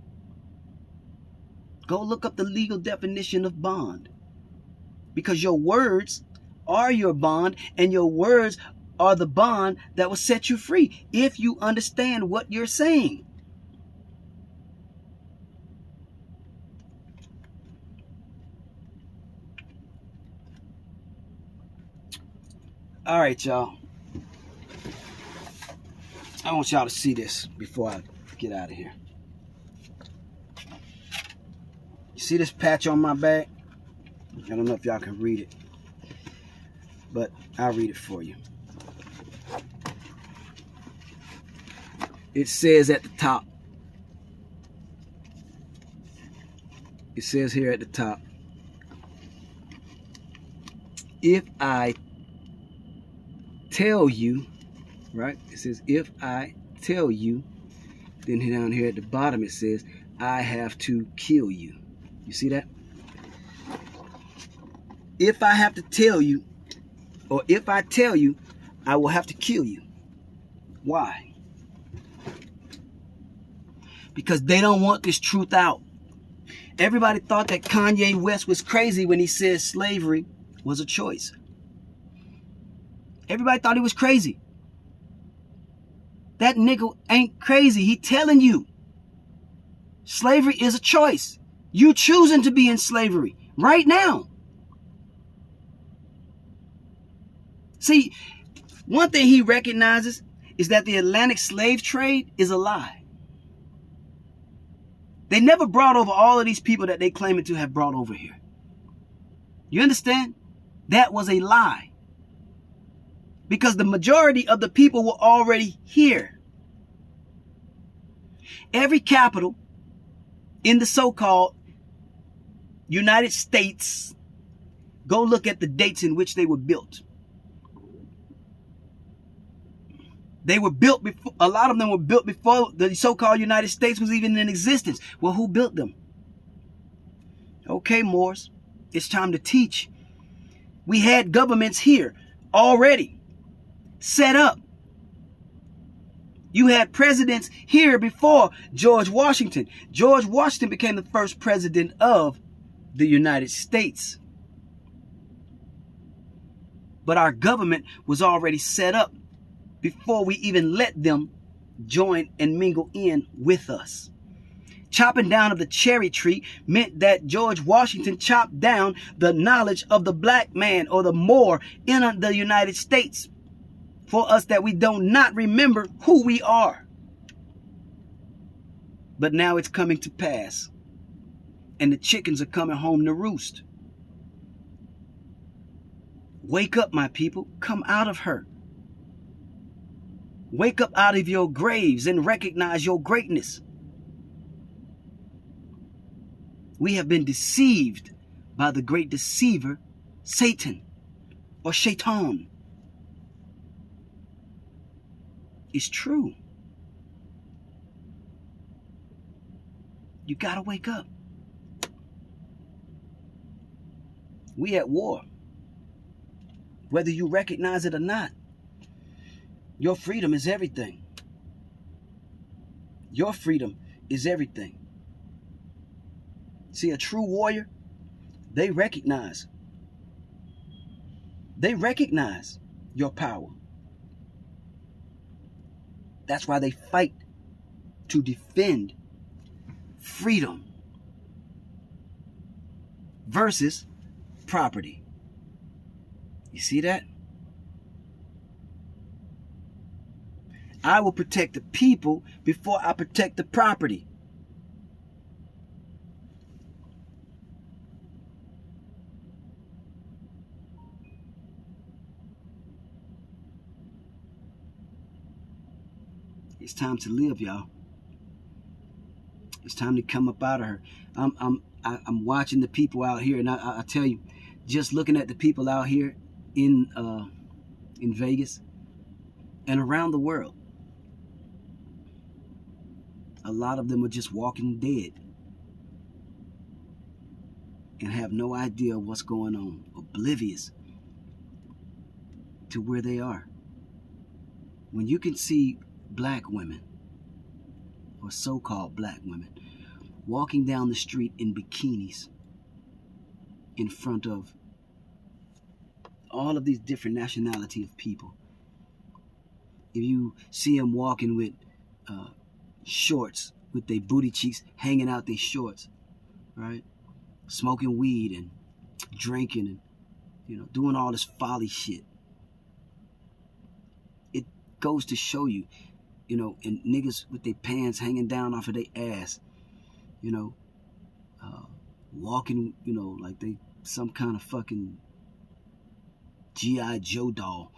Go look up the legal definition of bond. Because your words are your bond, and your words are the bond that will set you free if you understand what you're saying. All right, y'all. I want y'all to see this before I get out of here. You see this patch on my back? I don't know if y'all can read it, but I'll read it for you. It says at the top. It says here at the top, if I tell you, right? It says, if I tell you, then down here at the bottom it says, I have to kill you. You see that? If I have to tell you, or if I tell you, I will have to kill you. Why? Because they don't want this truth out. Everybody thought that Kanye West was crazy when he said slavery was a choice. Everybody thought he was crazy. That nigga ain't crazy. He telling you slavery is a choice. You choosing to be in slavery right now. See, one thing he recognizes is that the Atlantic slave trade is a lie. They never brought over all of these people that they claiming to have brought over here. You understand? That was a lie. Because the majority of the people were already here. Every capital in the so-called United States, go look at the dates in which they were built. They were built before, a lot of them were built before the so-called United States was even in existence. Well, who built them? Okay, Moors, it's time to teach. We had governments here already set up. You had presidents here before George Washington. George Washington became the first president of the United States. But our government was already set up before we even let them join and mingle in with us. Chopping down of the cherry tree meant that George Washington chopped down the knowledge of the black man or the Moor in the United States for us, that we don't not remember who we are. But now it's coming to pass, and the chickens are coming home to roost. Wake up, my people. Come out of her. Wake up out of your graves and recognize your greatness. We have been deceived by the great deceiver, Satan or Shaitan. It's true. You gotta wake up. We at war. Whether you recognize it or not, your freedom is everything. Your freedom is everything. See, a true warrior, they recognize your power. That's why they fight to defend freedom versus property. You see that? I will protect the people before I protect the property. It's time to live, y'all. It's time to come up out of her. I'm watching the people out here, and I tell you, just looking at the people out here in Vegas and around the world, a lot of them are just walking dead and have no idea what's going on, oblivious to where they are. When you can see black women, or so-called black women, walking down the street in bikinis in front of all of these different nationality of people. If you see them walking with shorts, with their booty cheeks hanging out their shorts, right? Smoking weed and drinking and, doing all this folly shit. It goes to show you, and niggas with their pants hanging down off of their ass, walking, like they some kind of fucking G.I. Joe doll.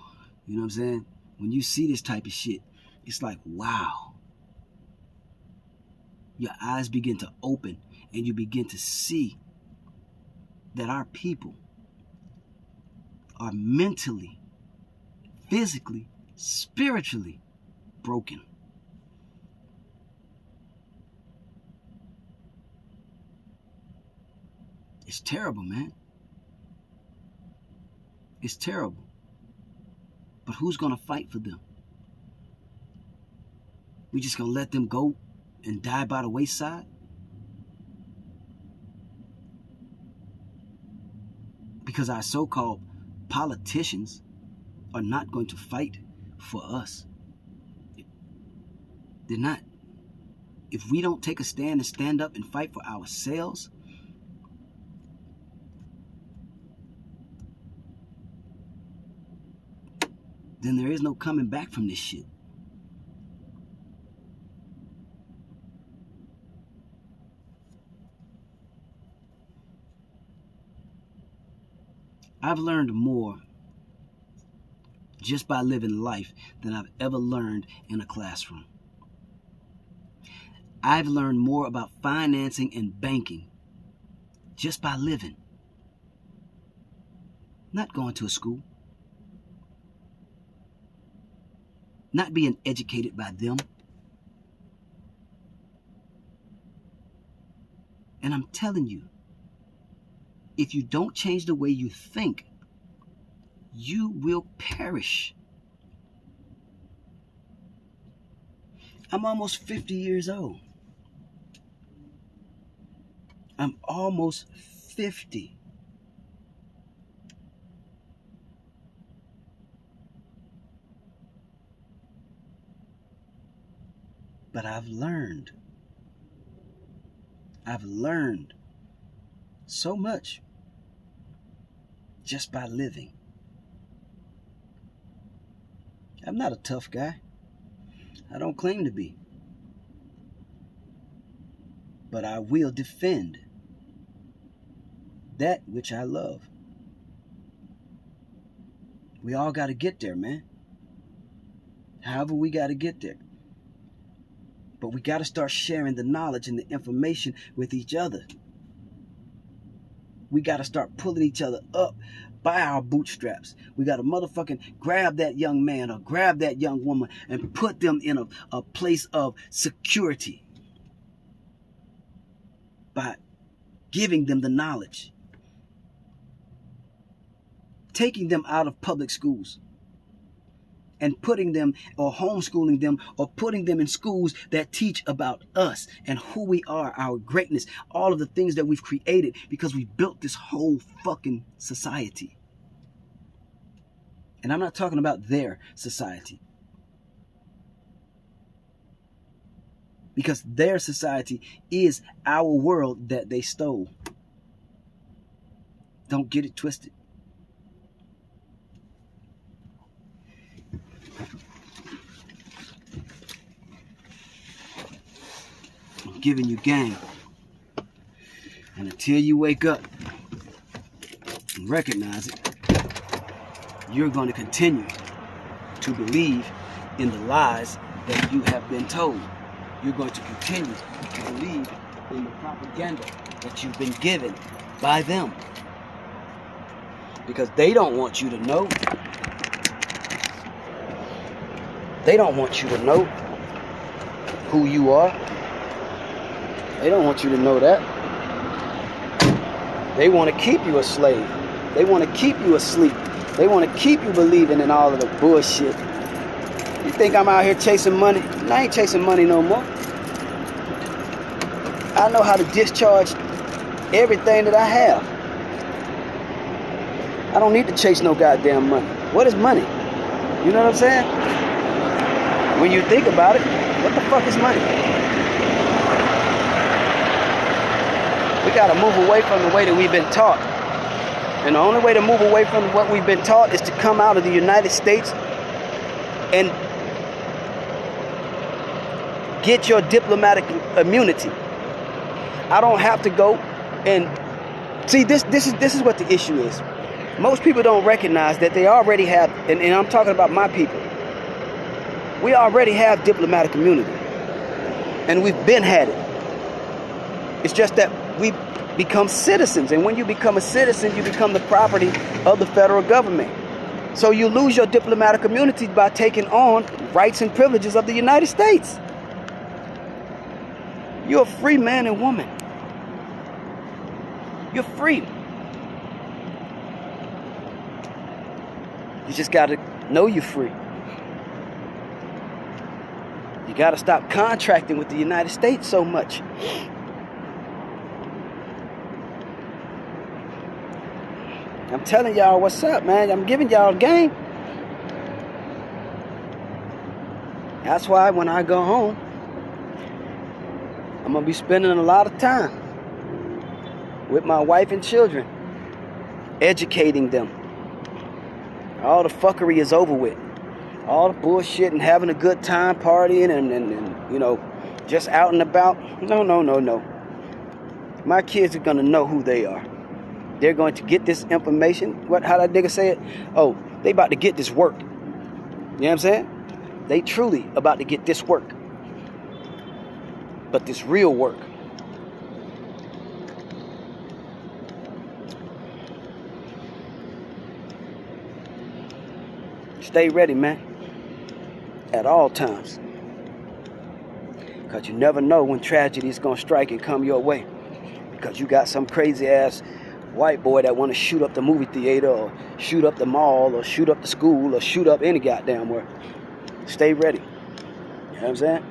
You know what I'm saying? When you see this type of shit, it's like, wow. Your eyes begin to open and you begin to see that our people are mentally, physically, spiritually broken. It's terrible, man. It's terrible. But who's going to fight for them? We just going to let them go and die by the wayside? Because our so-called politicians are not going to fight for us. They're not. If we don't take a stand and stand up and fight for ourselves, then there is no coming back from this shit. I've learned more just by living life than I've ever learned in a classroom. I've learned more about financing and banking just by living, not going to a school, not being educated by them. And I'm telling you, if you don't change the way you think, you will perish. I'm almost 50 years old. I'm almost 50. But I've learned so much just by living. I'm not a tough guy. I don't claim to be. But I will defend that which I love. We all got to get there, man. However we got to get there. But we got to start sharing the knowledge and the information with each other. We got to start pulling each other up by our bootstraps. We got to motherfucking grab that young man or grab that young woman and put them in a place of security by giving them the knowledge, taking them out of public schools and putting them or homeschooling them or putting them in schools that teach about us and who we are, our greatness, all of the things that we've created because we built this whole fucking society. And I'm not talking about their society, because their society is our world that they stole. Don't get it twisted. I'm giving you game. And until you wake up and recognize it, you're going to continue to believe in the lies that you have been told. You're going to continue to believe in the propaganda that you've been given by them. Because they don't want you to know. They don't want you to know who you are. They don't want you to know that. They want to keep you a slave. They want to keep you asleep. They want to keep you believing in all of the bullshit. You think I'm out here chasing money? I ain't chasing money no more. I know how to discharge everything that I have. I don't need to chase no goddamn money. What is money? You know what I'm saying? When you think about it, what the fuck is money? We got to move away from the way that we've been taught. And the only way to move away from what we've been taught is to come out of the United States and get your diplomatic immunity. I don't have to go and see this is what the issue is. Most people don't recognize that they already have, and I'm talking about my people. We already have diplomatic immunity. And we've been had it. It's just that we become citizens. And when you become a citizen, you become the property of the federal government. So you lose your diplomatic immunity by taking on rights and privileges of the United States. You're a free man and woman. You're free. You just got to know you're free. You got to stop contracting with the United States so much. I'm telling y'all what's up, man. I'm giving y'all game. That's why when I go home, I'm going to be spending a lot of time with my wife and children, educating them. All the fuckery is over with. All the bullshit and having a good time partying and you know, just out and about. No. My kids are going to know who they are. They're going to get this information. How that nigga say it? Oh, they about to get this work. You know what I'm saying? They truly about to get this work. But this real work. Stay ready, man. At all times. Because you never know when tragedy is going to strike and come your way. Because you got some crazy ass white boy that want to shoot up the movie theater or shoot up the mall or shoot up the school or shoot up any goddamn where. Stay ready. You know what I'm saying?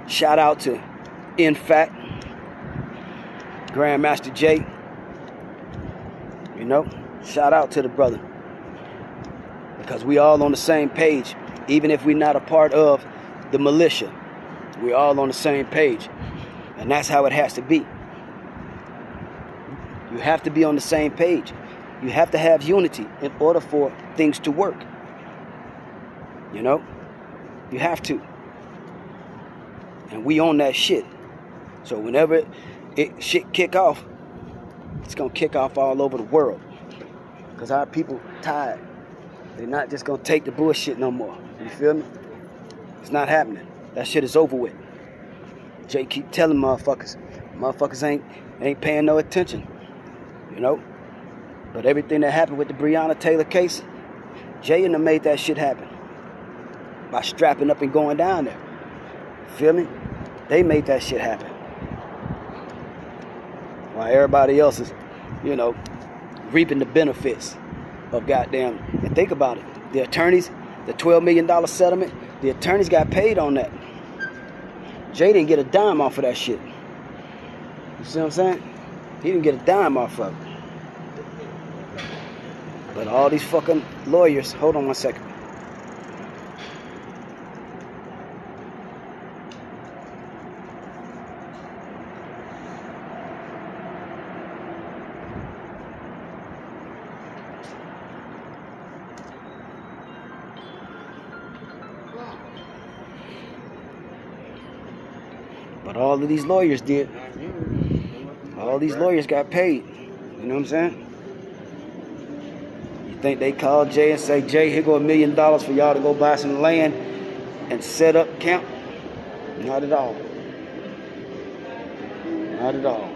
Shout out to In Fact, Grandmaster Jay. You know, shout out to the brother. Because we all on the same page. Even if we're not a part of the militia. We're all on the same page. And that's how it has to be. You have to be on the same page. You have to have unity in order for things to work. You know? You have to. And we own that shit. So whenever shit kick off, it's going to kick off all over the world. Because our people tired. They're not just going to take the bullshit no more. You feel me? It's not happening. That shit is over with. Jay keep telling motherfuckers. Motherfuckers ain't paying no attention. You know? But everything that happened with the Breonna Taylor case, Jay and them made that shit happen. By strapping up and going down there. Feel me? They made that shit happen. While everybody else is, you know, reaping the benefits of goddamn. And think about it. The attorneys, the $12 million settlement, the attorneys got paid on that. Jay didn't get a dime off of that shit. You see what I'm saying? He didn't get a dime off of it. But all these fucking lawyers, hold on one second. But all of these lawyers did. All these lawyers got paid. You know what I'm saying? You think they called Jay and say, Jay, here go $1 million for y'all to go buy some land and set up camp? Not at all. Not at all.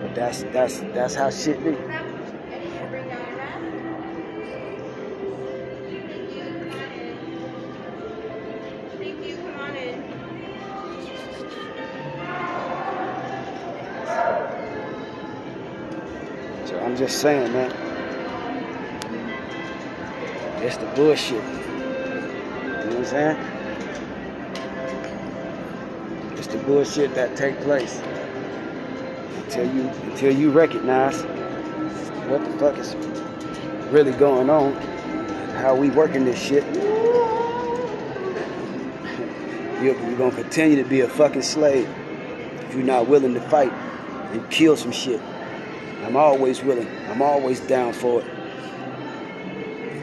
But that's how shit be. So I'm just saying, man. It's the bullshit. You know what I'm saying? It's the bullshit that take place. Until you recognize what the fuck is really going on, how we working this shit. You're gonna continue to be a fucking slave if you're not willing to fight and kill some shit. I'm always willing. I'm always down for it.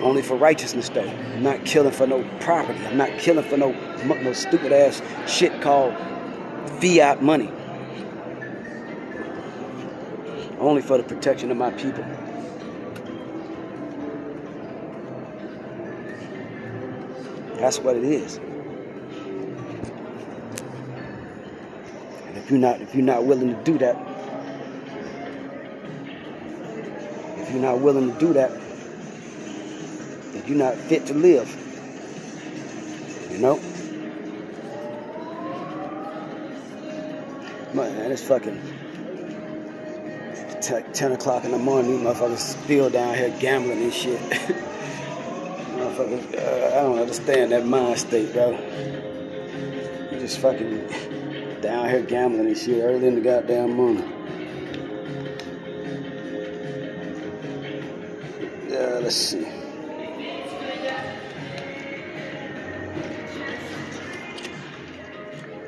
Only for righteousness, though. I'm not killing for no property. I'm not killing for no stupid ass shit called fiat money. Only for the protection of my people. That's what it is. And if you're not willing to do that, then you're not fit to live. You know? Man, it's fucking 10 o'clock in the morning. These motherfuckers still down here gambling and shit. Motherfuckers, I don't understand that mind state, bro. You just fucking down here gambling and shit early in the goddamn morning. Let's see.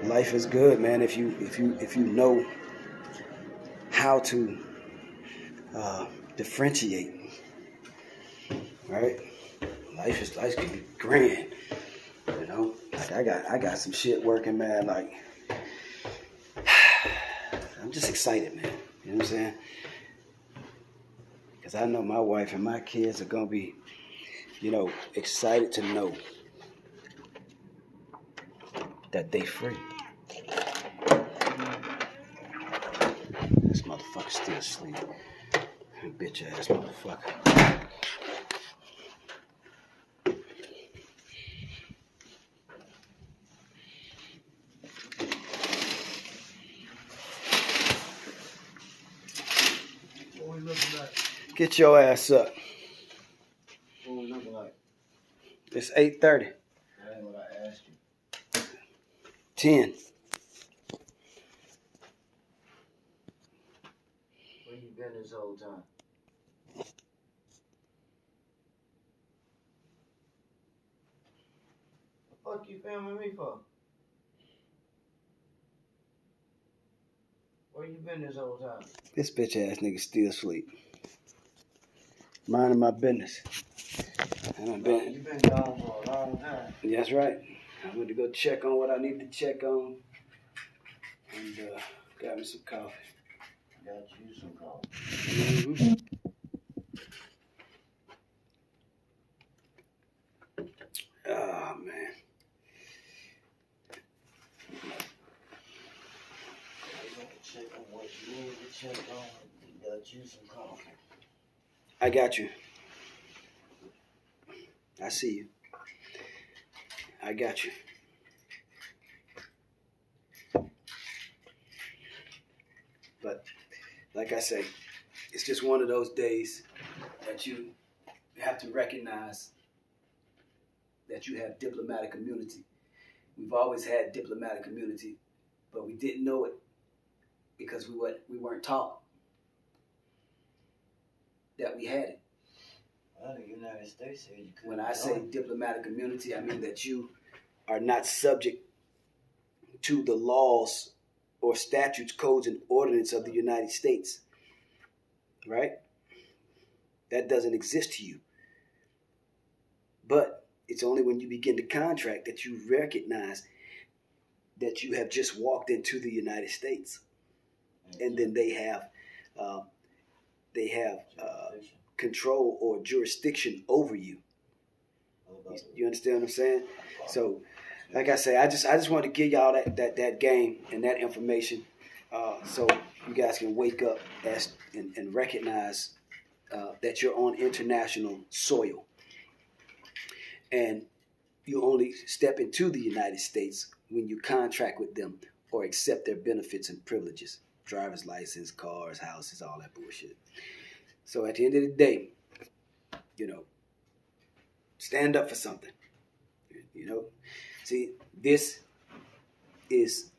Life is good, man. If you know how to differentiate, right? Life can be grand, you know. Like I got some shit working, man. Like I'm just excited, man. You know what I'm saying? Because I know my wife and my kids are gonna be, you know, excited to know that they free. This motherfucker's still asleep. Bitch ass motherfucker. What we looking like? Get your ass up. What we looking like? It's 8:30. That ain't what I asked you. 10. Where you been this whole time? The fuck you filming me for? Where you been this whole time? This bitch ass nigga still asleep. Minding my business. You been gone for a long time. That's right. I went to go check on what I need to check on. And got me some coffee. Got you some coffee. Mm-hmm. Oh, man. Check on what you need to check on. Got you some coffee. I got you. I see you. I got you. But like I say, it's just one of those days that you have to recognize that you have diplomatic immunity. We've always had diplomatic immunity, but we didn't know it because we weren't taught that we had it. Well, the United States said you couldn't. When I say diplomatic immunity, I mean that you are not subject to the laws or statutes, codes, and ordinance of the United States. Right? That doesn't exist to you. But it's only when you begin to contract that you recognize that you have just walked into the United States. And then they have control or jurisdiction over you. You understand what I'm saying? So, like I say, I just want to give y'all that game and that information, so you guys can wake up and recognize that you're on international soil, and you only step into the United States when you contract with them or accept their benefits and privileges, driver's license, cars, houses, all that bullshit. So at the end of the day, you know, stand up for something. You know, see, this is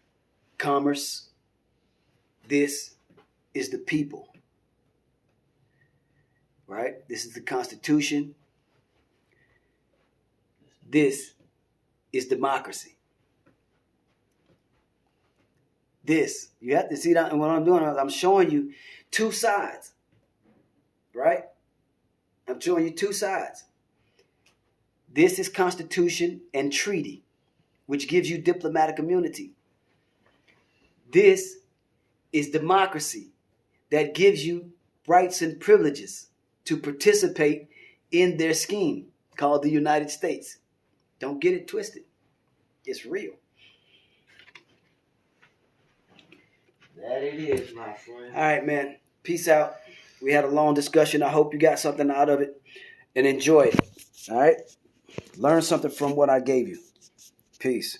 commerce. This is the people. Right? This is the Constitution. This is democracy. This, you have to see that. And what I'm doing, I'm showing you two sides. Right? I'm showing you two sides. This is Constitution and treaty, which gives you diplomatic immunity. This is democracy that gives you rights and privileges to participate in their scheme called the United States. Don't get it twisted. It's real. That it is, my friend. All right, man. Peace out. We had a long discussion. I hope you got something out of it and enjoy it. All right? Learn something from what I gave you. Peace.